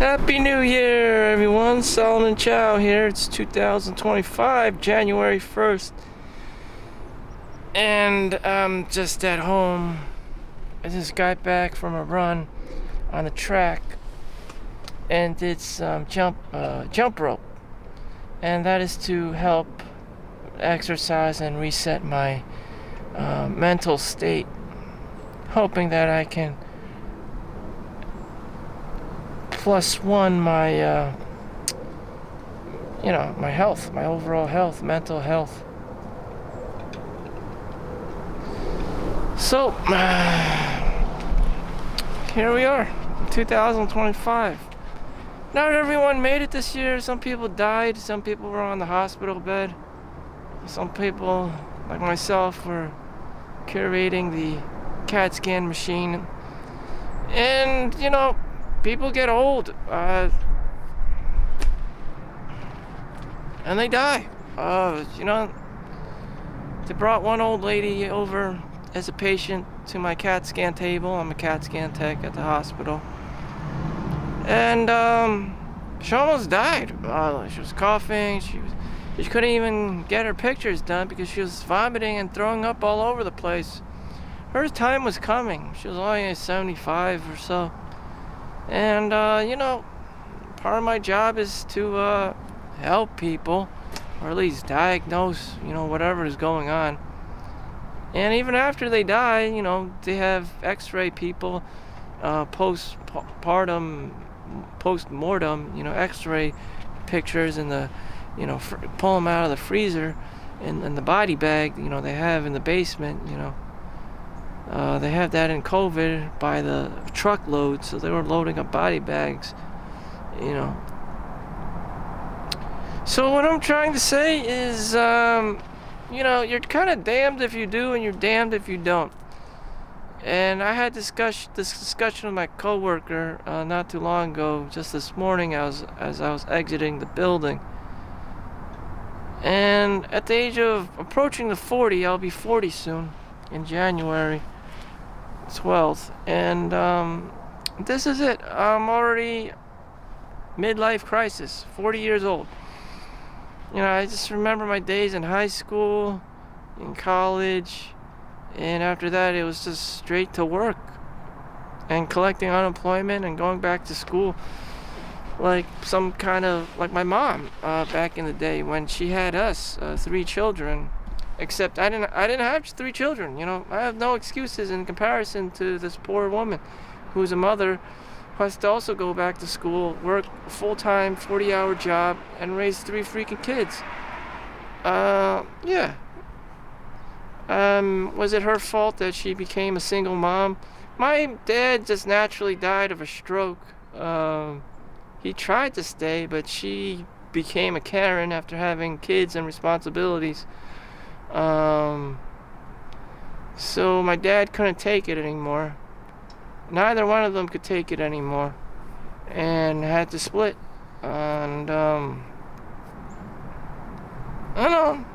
Happy New Year, everyone. Solomon Chau here. It's 2025, January 1st. And I'm just at home. I just got back from a run on the track and did some jump rope. And that is to help exercise and reset my mental state, hoping that I can +1 my my health, my overall health, mental health. So here we are, 2025. Not everyone made it this year. Some people died, some people were on the hospital bed, some people like myself were curating the CAT scan machine. And people get old, and they die. They brought one old lady over as a patient to my CAT scan table. I'm a CAT scan tech at the hospital. And she almost died. She was coughing. She couldn't even get her pictures done because she was vomiting and throwing up all over the place. Her time was coming. She was only 75 or so. And, part of my job is to help people, or at least diagnose, whatever is going on. And even after they die, they have x-ray people, post-mortem, x-ray pictures and pull them out of the freezer and the body bag, they have in the basement, They have that in COVID by the truckload, so they were loading up body bags, So what I'm trying to say is, you're kind of damned if you do and you're damned if you don't. And I had this discussion with my coworker not too long ago, just this morning as I was exiting the building. And at the age of approaching the 40, I'll be 40 soon, in January 12th, and this is it. I'm already midlife crisis, 40 years old. I just remember my days in high school, in college, and after that it was just straight to work and collecting unemployment and going back to school like my mom back in the day when she had us 3 children. Except I didn't have 3 children, I have no excuses in comparison to this poor woman who's a mother who has to also go back to school, work a full-time 40-hour job, and raise 3 freaking kids. Was it her fault that she became a single mom? My dad just naturally died of a stroke. He tried to stay, but she became a Karen after having kids and responsibilities. So my dad couldn't take it anymore. Neither one of them could take it anymore, and had to split. And I don't know.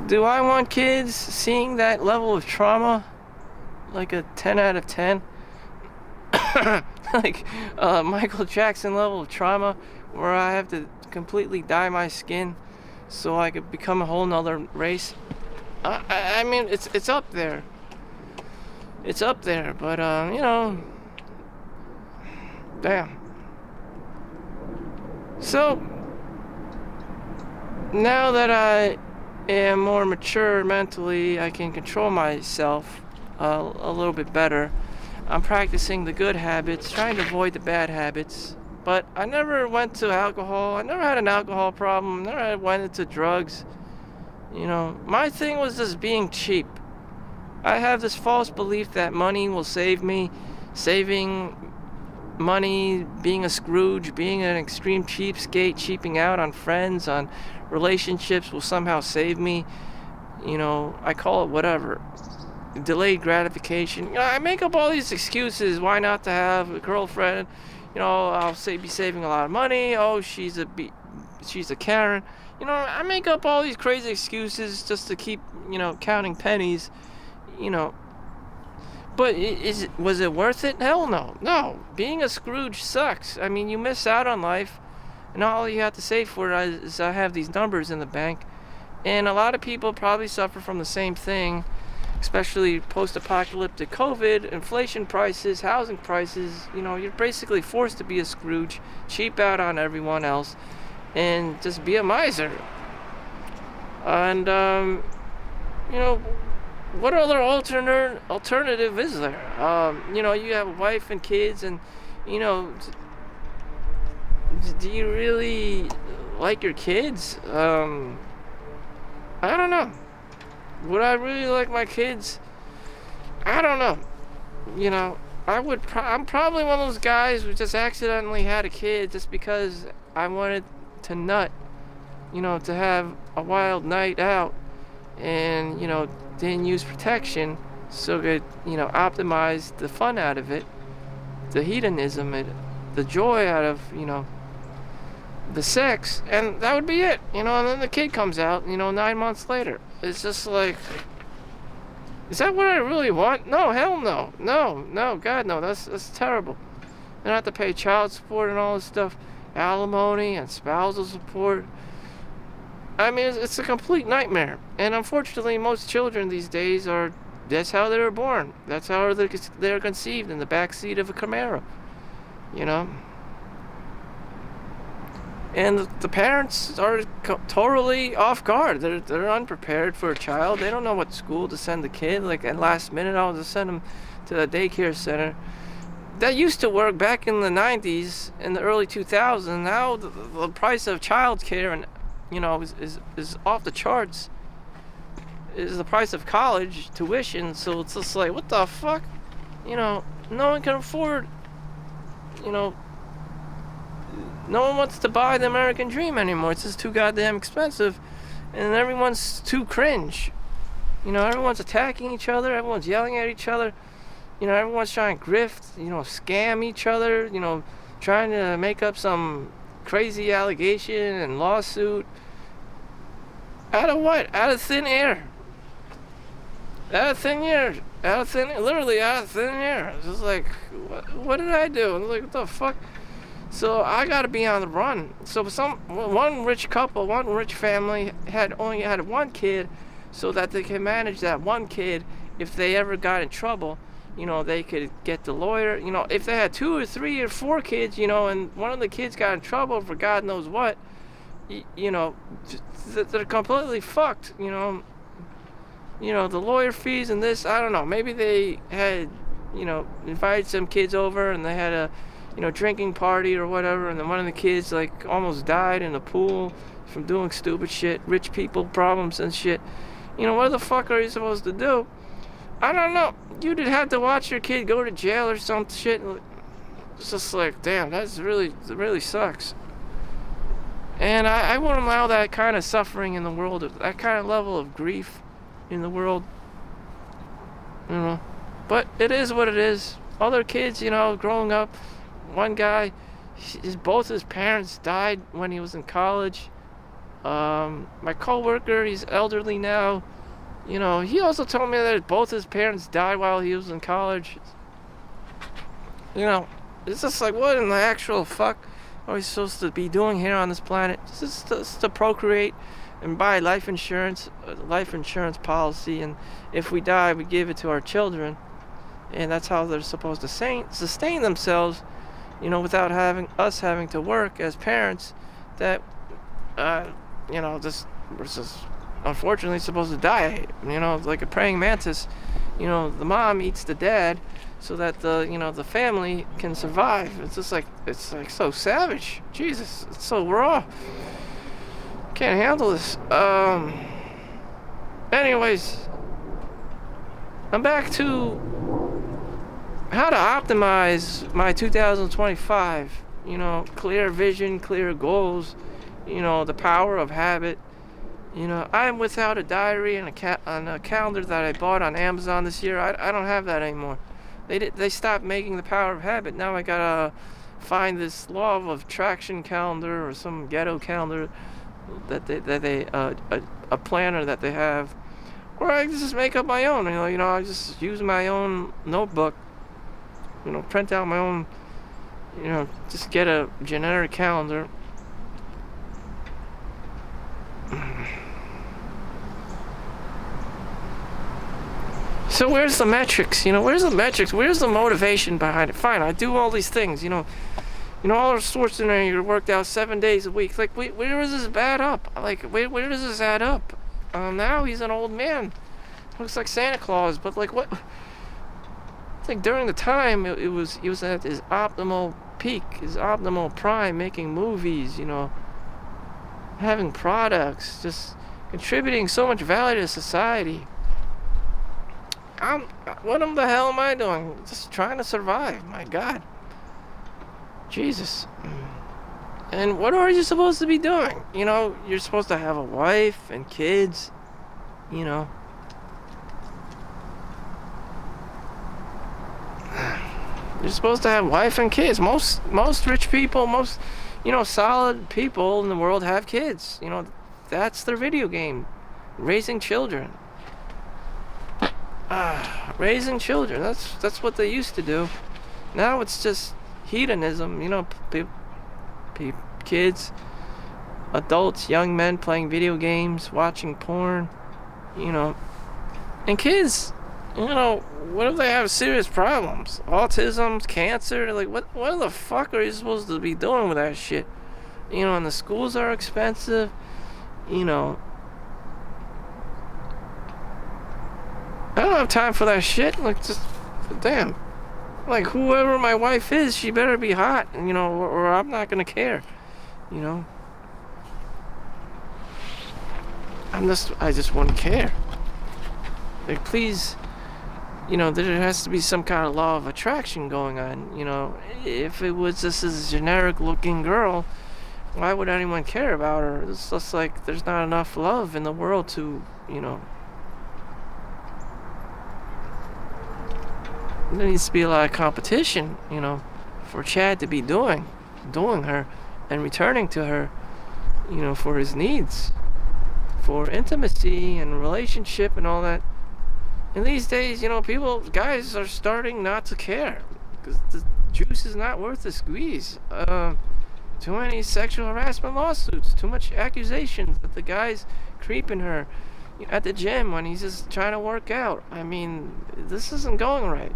Do I want kids seeing that level of trauma? Like a 10 out of 10? Like Michael Jackson level of trauma, where I have to completely dye my skin so I could become a whole nother race. I mean, it's up there. It's up there, but damn. So now that I am more mature mentally, I can control myself a little bit better. I'm practicing the good habits, trying to avoid the bad habits. But I never went to alcohol. I never had an alcohol problem. Never went into drugs. My thing was just being cheap. I have this false belief that money will save me. Saving money, being a Scrooge, being an extreme cheapskate, cheaping out on friends, on relationships will somehow save me. I call it whatever. Delayed gratification. I make up all these excuses why not to have a girlfriend. I'll be saving a lot of money. Oh, she's a Karen. I make up all these crazy excuses just to keep, counting pennies. But was it worth it? Hell no. No. Being a Scrooge sucks. I mean, you miss out on life, and all you have to say for it is I have these numbers in the bank. And a lot of people probably suffer from the same thing, especially post-apocalyptic COVID, inflation prices, housing prices. You're basically forced to be a Scrooge, cheap out on everyone else, and just be a miser. And, what other alternative is there? You have a wife and kids, and, do you really like your kids? I don't know. Would I really like my kids? I don't know. I'm probably one of those guys who just accidentally had a kid just because I wanted to nut, to have a wild night out, and, didn't use protection, so could, optimize the fun out of it, the hedonism, the joy out of, the sex, and that would be it, and then the kid comes out, 9 months later. It's just like, is that what I really want? No, hell no. No, God, no, that's terrible. And I have to pay child support and all this stuff, alimony and spousal support. I mean, it's a complete nightmare. And unfortunately, most children these days that's how they were born. That's how they're conceived, in the backseat of a Camaro, And the parents are totally off guard. They're unprepared for a child. They don't know what school to send the kid. Like, at last minute, I'll just send them to the daycare center. That used to work back in the 90s, in the early 2000s. Now the price of childcare and is off the charts. Is the price of college tuition. So it's just like, what the fuck? No one can afford. No one wants to buy the American dream anymore. It's just too goddamn expensive, and everyone's too cringe. Everyone's attacking each other. Everyone's yelling at each other. Everyone's trying to grift. Scam each other. Trying to make up some crazy allegation and lawsuit. Out of what? Out of thin air. Out of thin air. Literally out of thin air. It's just like, what did I do? I'm like, what the fuck? So I gotta be on the run. So one rich couple, one rich family only had one kid, so that they can manage that one kid. If they ever got in trouble, they could get the lawyer. If they had 2 or 3 or 4 kids, and one of the kids got in trouble for God knows what, they're completely fucked. The lawyer fees and this, I don't know. Maybe they had, invited some kids over and they had a drinking party or whatever, and then one of the kids almost died in the pool from doing stupid shit, rich people problems and shit. What the fuck are you supposed to do? I don't know. You'd have to watch your kid go to jail or some shit. It's just like, damn, that really sucks. And I wouldn't allow that kind of suffering in the world, that kind of level of grief in the world. But it is what it is. Other kids, growing up, one guy, both his parents died when he was in college. My coworker, he's elderly now. He also told me that both his parents died while he was in college. It's just like, what in the actual fuck are we supposed to be doing here on this planet? Just to procreate and buy life insurance policy, and if we die, we give it to our children, and that's how they're supposed to sustain themselves. Without having to work as parents, that, we're just unfortunately supposed to die. Like a praying mantis. The mom eats the dad so that the family can survive. It's like so savage. Jesus, it's so raw. Can't handle this. Anyways, I'm back to how to optimize my 2025, clear vision, clear goals, the power of habit. I'm without a diary and a calendar that I bought on Amazon this year. I don't have that anymore. They stopped making the power of habit. Now I gotta find this law of attraction calendar or some ghetto calendar that they a planner that they have, or I just make up my own. I just use my own notebook. Print out my own. Just get a generic calendar. So where's the metrics? Where's the metrics? Where's the motivation behind it? Fine, I do all these things. All Schwarzenegger worked out 7 days a week. Like, where does this add up? Like, where does this add up? Now he's an old man. Looks like Santa Claus, but like what? It's like during the time he was at his optimal peak, his optimal prime, making movies. Having products, just contributing so much value to society. What the hell am I doing? Just trying to survive. My God. Jesus. And what are you supposed to be doing? You're supposed to have a wife and kids. You're supposed to have wife and kids. Most rich people, most solid people in the world have kids. That's their video game. Raising children. Raising children. That's what they used to do. Now it's just hedonism. Kids, adults, young men playing video games, watching porn. And kids, what if they have serious problems? Autism, cancer, like what the fuck are you supposed to be doing with that shit? And the schools are expensive, I don't have time for that shit. Like, just, damn. Like, whoever my wife is, she better be hot, or I'm not gonna care, I just wouldn't care. Like, please, there has to be some kind of law of attraction going on. If it was just a generic looking girl, why would anyone care about her? It's just like there's not enough love in the world to, there needs to be a lot of competition, for Chad to be doing her and returning to her, for his needs, for intimacy and relationship and all that. And these days, guys are starting not to care because the juice is not worth the squeeze. Too many sexual harassment lawsuits, too much accusations that the guy's creeping her at the gym when he's just trying to work out. I mean, this isn't going right.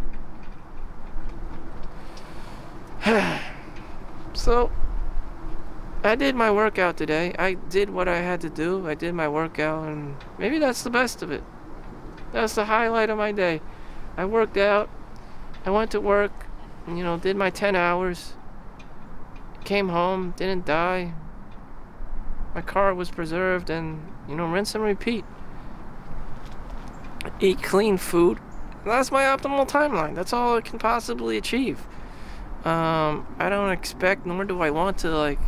So, I did my workout today. I did what I had to do. I did my workout, and maybe that's the best of it. That's the highlight of my day. I worked out. I went to work, did my 10 hours. Came home, didn't die. My car was preserved, and, rinse and repeat. Eat clean food. That's my optimal timeline. That's all I can possibly achieve. I don't expect, nor do I want to, like,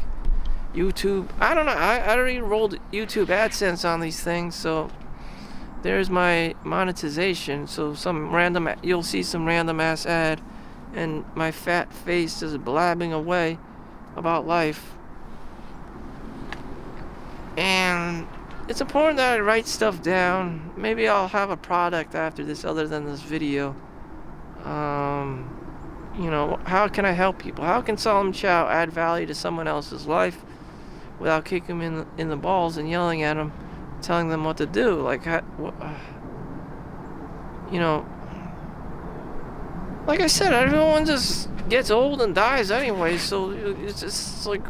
YouTube. I don't know. I already rolled YouTube AdSense on these things, so there's my monetization. So you'll see some random ass ad, and my fat face is blabbing away about life. And it's important that I write stuff down. Maybe I'll have a product after this other than this video. How can I help people? How can Solomon Chau add value to someone else's life without kicking them in the balls and yelling at them, telling them what to do? Like, like I said, everyone just gets old and dies anyway, so it's just like,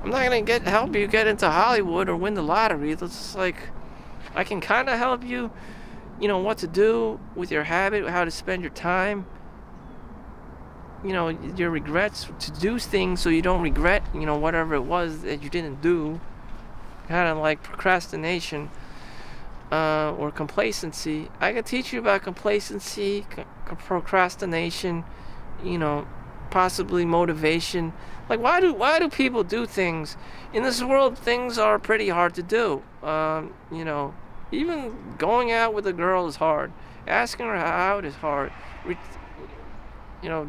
I'm not gonna help you get into Hollywood or win the lottery. It's just like, I can kind of help you, what to do with your habit, how to spend your time, your regrets, to do things so you don't regret, whatever it was that you didn't do. Kind of like procrastination or complacency. I can teach you about complacency, procrastination, possibly motivation. Like, why do people do things? In this world, things are pretty hard to do. Even going out with a girl is hard. Asking her out is hard.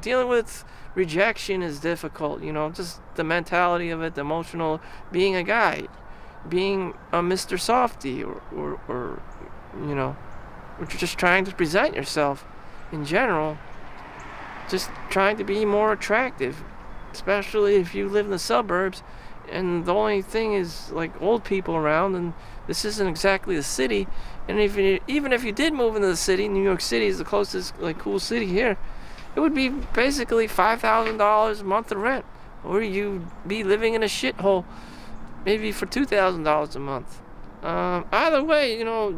Dealing with rejection is difficult. Just the mentality of it, the emotional, being a guy, being a Mr. Softy, or Or just trying to present yourself in general. Just trying to be more attractive. Especially if you live in the suburbs and the only thing is like old people around, and this isn't exactly the city. And even if you did move into the city, New York City is the closest like cool city here, it would be basically $5,000 a month of rent, or you'd be living in a shithole maybe for $2,000 a month. Either way, you know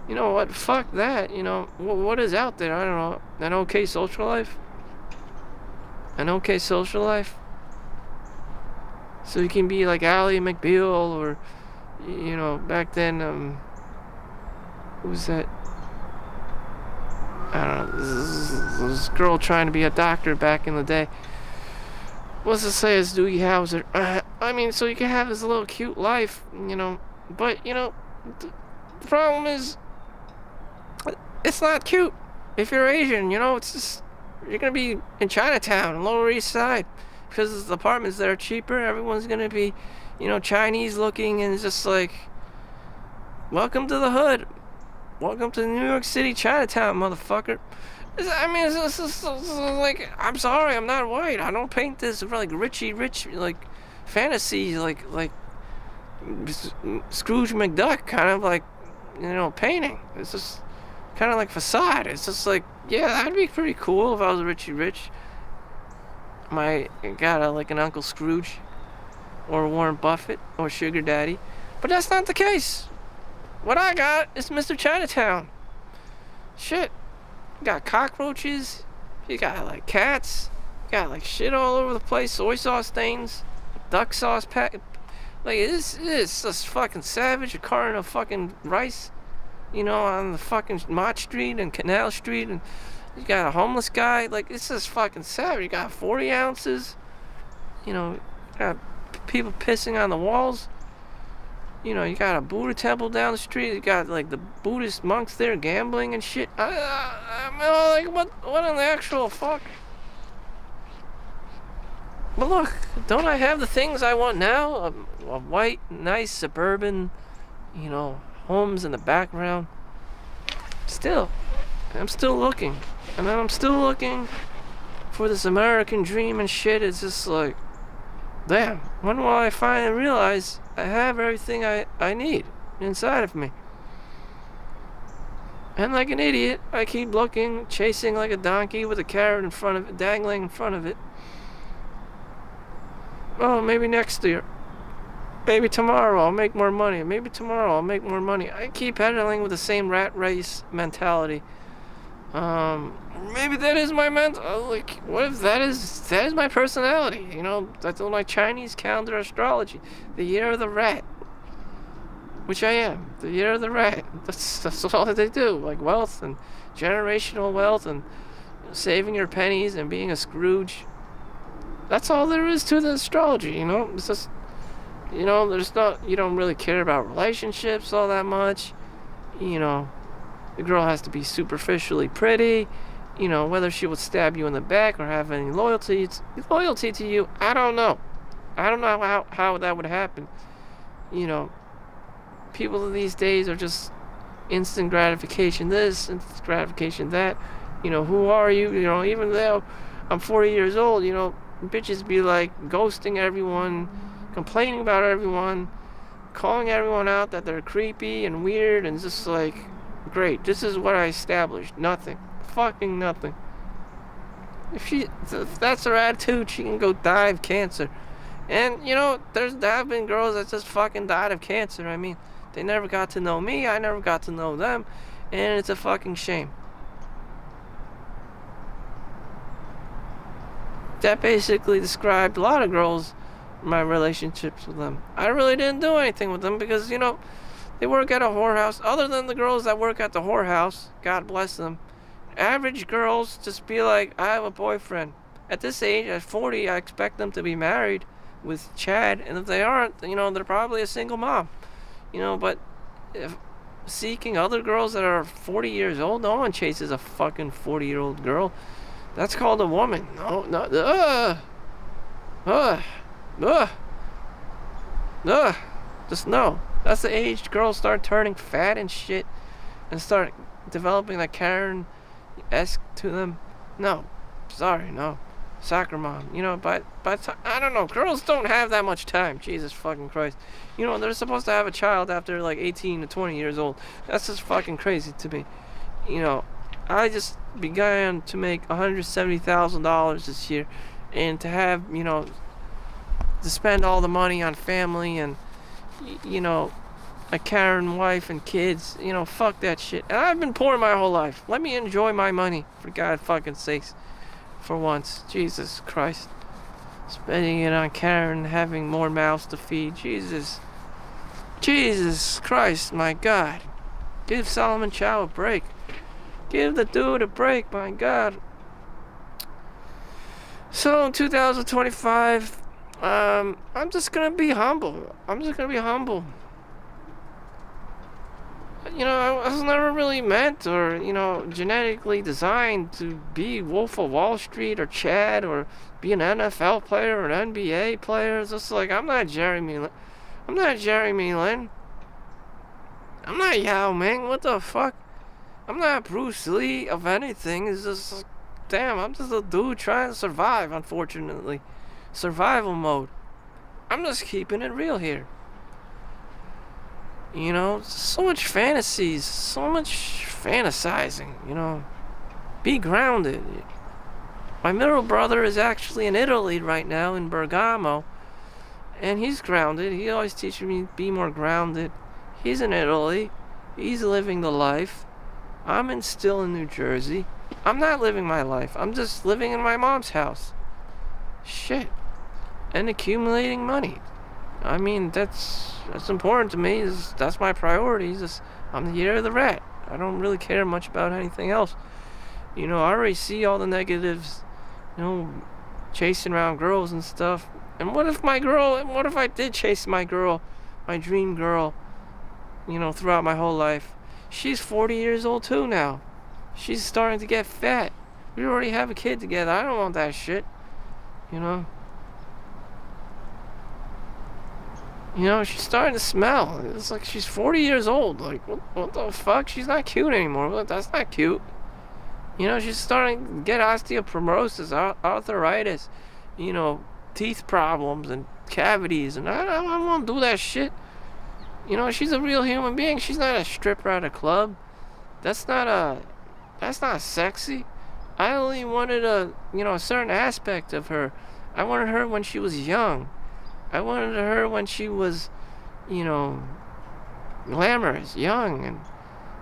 what? Fuck that. What is out there? I don't know. An okay social life. An okay social life. So you can be like Ally McBeal, or back then, who was that? I don't know. This girl trying to be a doctor back in the day. What's to say is Doogie Howser? I mean, so you can have this little cute life, but the problem is, it's not cute. If you're Asian, it's just, you're gonna be in Chinatown, Lower East Side, because the apartments there are cheaper. Everyone's gonna be, Chinese looking, and it's just like, welcome to the hood. Welcome to New York City, Chinatown, motherfucker. It's like, I'm sorry, I'm not white. I don't paint this like rich, like fantasy, like Scrooge McDuck kind of like, painting. It's just kind of like facade. It's just like, yeah, that'd be pretty cool if I was Richie Rich. I got like an Uncle Scrooge, or Warren Buffett, or Sugar Daddy, but that's not the case. What I got is Mr. Chinatown. Shit. You got cockroaches. You got like cats. You got like shit all over the place. Soy sauce stains. Duck sauce pack. Like, it's just fucking savage. A carton of fucking rice, on the fucking Mott Street and Canal Street. And you got a homeless guy. Like, it's just fucking savage. You got 40 ounces. You got people pissing on the walls. You got a Buddha temple down the street. You got like the Buddhist monks there gambling and shit. I'm like, what in the actual fuck? But look, don't I have the things I want now? A white, nice suburban, homes in the background. I'm still looking, and I'm still looking for this American dream and shit. It's just like, damn, when will I finally realize I have everything I need inside of me? And like an idiot, I keep looking, chasing like a donkey with a carrot in front of it, dangling in front of it. Oh, maybe next year. Maybe tomorrow I'll make more money. Maybe tomorrow I'll make more money. I keep pedaling with the same rat race mentality. Maybe that is my like, what if that is my personality? That's all my Chinese calendar astrology. The year of the rat. Which I am. The year of the rat. That's all that they do. Like wealth and generational wealth and saving your pennies and being a Scrooge. That's all there is to the astrology, It's just, there's not, you don't really care about relationships all that much. The girl has to be superficially pretty. Whether she would stab you in the back or have any loyalty to you, I don't know. I don't know how that would happen. People these days are just instant gratification this, instant gratification that. Who are you? Even though I'm 40 years old, bitches be like ghosting everyone, complaining about everyone, calling everyone out that they're creepy and weird, and just like, great, this is what I established. Nothing. Fucking nothing. If that's her attitude, she can go die of cancer. And there have been girls that just fucking died of cancer. I mean, they never got to know me, I never got to know them, and it's a fucking shame. That basically described a lot of girls, my relationships with them. I really didn't do anything with them because, they work at a whorehouse. Other than the girls that work at the whorehouse, God bless them, average girls just be like, I have a boyfriend. At this age, at 40, I expect them to be married with Chad, and if they aren't, they're probably a single mom. But if seeking other girls that are 40 years old, no one chases a fucking 40-year-old girl. That's called a woman. Just no. That's the age girls start turning fat and shit and start developing that Karen-esque to them. No, sorry, no. Soccer mom, but I don't know. Girls don't have that much time. Jesus fucking Christ. They're supposed to have a child after like 18 to 20 years old. That's just fucking crazy to me. I just began to make $170,000 this year, and to have, to spend all the money on family and, a Karen wife and kids, fuck that shit. And I've been poor my whole life. Let me enjoy my money, for God fucking sakes. For once. Jesus Christ. Spending it on Karen, having more mouths to feed. Jesus Christ, my God. Give Solomon Chau a break. Give the dude a break, my God. So in 2025, I'm just gonna be humble. I was never really meant or, genetically designed to be Wolf of Wall Street or Chad or be an NFL player or an NBA player. It's just like, I'm not Jeremy Lin. I'm not Yao Ming. What the fuck? I'm not Bruce Lee of anything. It's just like, damn, I'm just a dude trying to survive, unfortunately. Survival mode. I'm just keeping it real here. So much fantasies, so much fantasizing, Be grounded. My middle brother is actually in Italy right now, in Bergamo, and he's grounded. He always teaches me to be more grounded. He's in Italy. He's living the life. I'm still in New Jersey. I'm not living my life. I'm just living in my mom's house. Shit. And accumulating money. I mean, that's important to me. That's my priorities. I'm the year of the rat. I don't really care much about anything else. I already see all the negatives, chasing around girls and stuff. And what if I did chase my girl, my dream girl, throughout my whole life? She's 40 years old too now. She's starting to get fat. We already have a kid together. I don't want that shit, she's starting to smell. It's like she's 40 years old. Like, what the fuck? She's not cute anymore. That's not cute. She's starting to get osteoporosis, arthritis, teeth problems and cavities. And I don't want to do that shit. She's a real human being. She's not a stripper at a club. That's not sexy. I only wanted a certain aspect of her. I wanted her when she was young. I wanted her when she was, glamorous, young,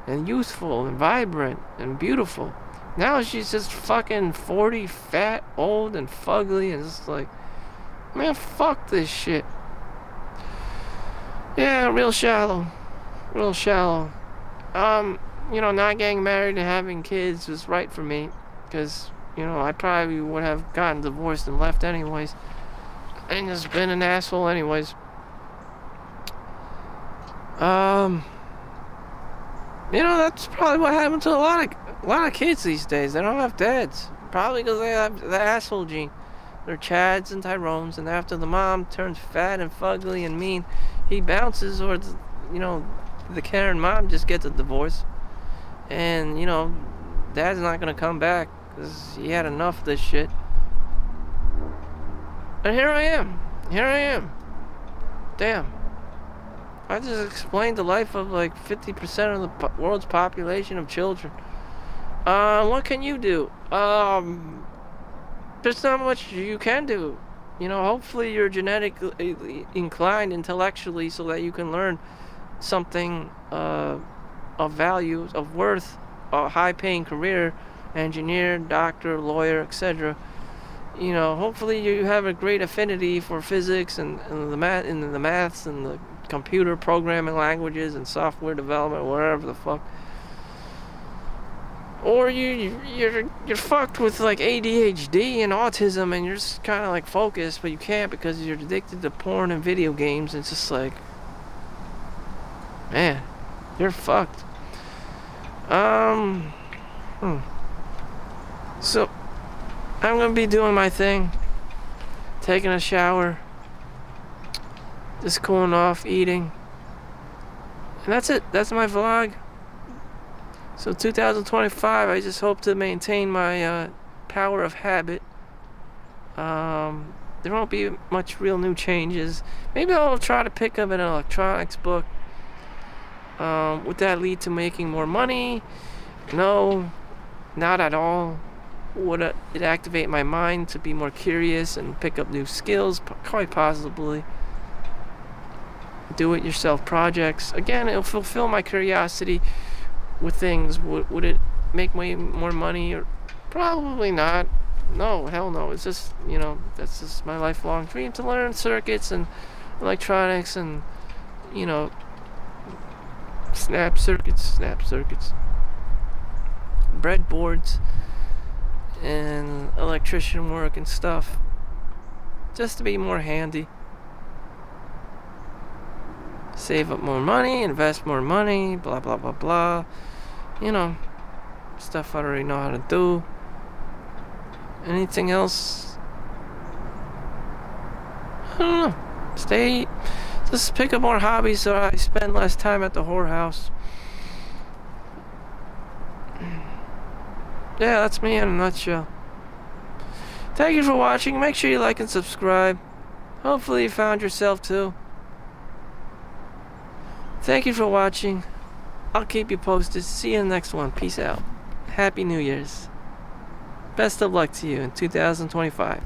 and youthful, and vibrant, and beautiful. Now she's just fucking 40, fat, old, and fugly, and it's like, man, fuck this shit. Yeah, real shallow. Not getting married and having kids was right for me, because, I probably would have gotten divorced and left anyways. And just been an asshole anyways. That's probably what happened to a lot of kids these days. They don't have dads. Probably because they have the asshole gene. They're Chads and Tyrones, and after the mom turns fat and fugly and mean, he bounces, or the Karen mom just gets a divorce. And, dad's not gonna come back because he had enough of this shit. And here I am. Damn. I just explained the life of like 50% of the world's population of children. What can you do? There's not much you can do. Hopefully you're genetically inclined intellectually so that you can learn something of value, of worth, a high-paying career, engineer, doctor, lawyer, etc. Hopefully you have a great affinity for physics and the maths and the computer programming languages and software development, whatever the fuck. Or you're fucked with like ADHD and autism, and you're just kind of like focused, but you can't because you're addicted to porn and video games. It's just like, man, you're fucked. So I'm gonna be doing my thing, taking a shower, just cooling off, eating, and that's it. That's my vlog. So 2025, I just hope to maintain my power of habit. There won't be much real new changes. Maybe I'll try to pick up an electronics book. Would that lead to making more money? No, not at all. Would it activate my mind to be more curious and pick up new skills? Quite possibly. Do-it-yourself projects. Again, it'll fulfill my curiosity with things. Would it make me more money? Or probably not. No, hell no. It's just, that's just my lifelong dream, to learn circuits and electronics and, snap circuits, breadboards, and electrician work and stuff, just to be more handy. Save up more money, invest more money, blah, blah, blah, blah. Stuff I already know how to do. Anything else? I don't know. Just pick up more hobbies so I spend less time at the whorehouse. Yeah, that's me in a nutshell. Thank you for watching. Make sure you like and subscribe. Hopefully you found yourself too. Thank you for watching. I'll keep you posted. See you in the next one. Peace out. Happy New Year's. Best of luck to you in 2025.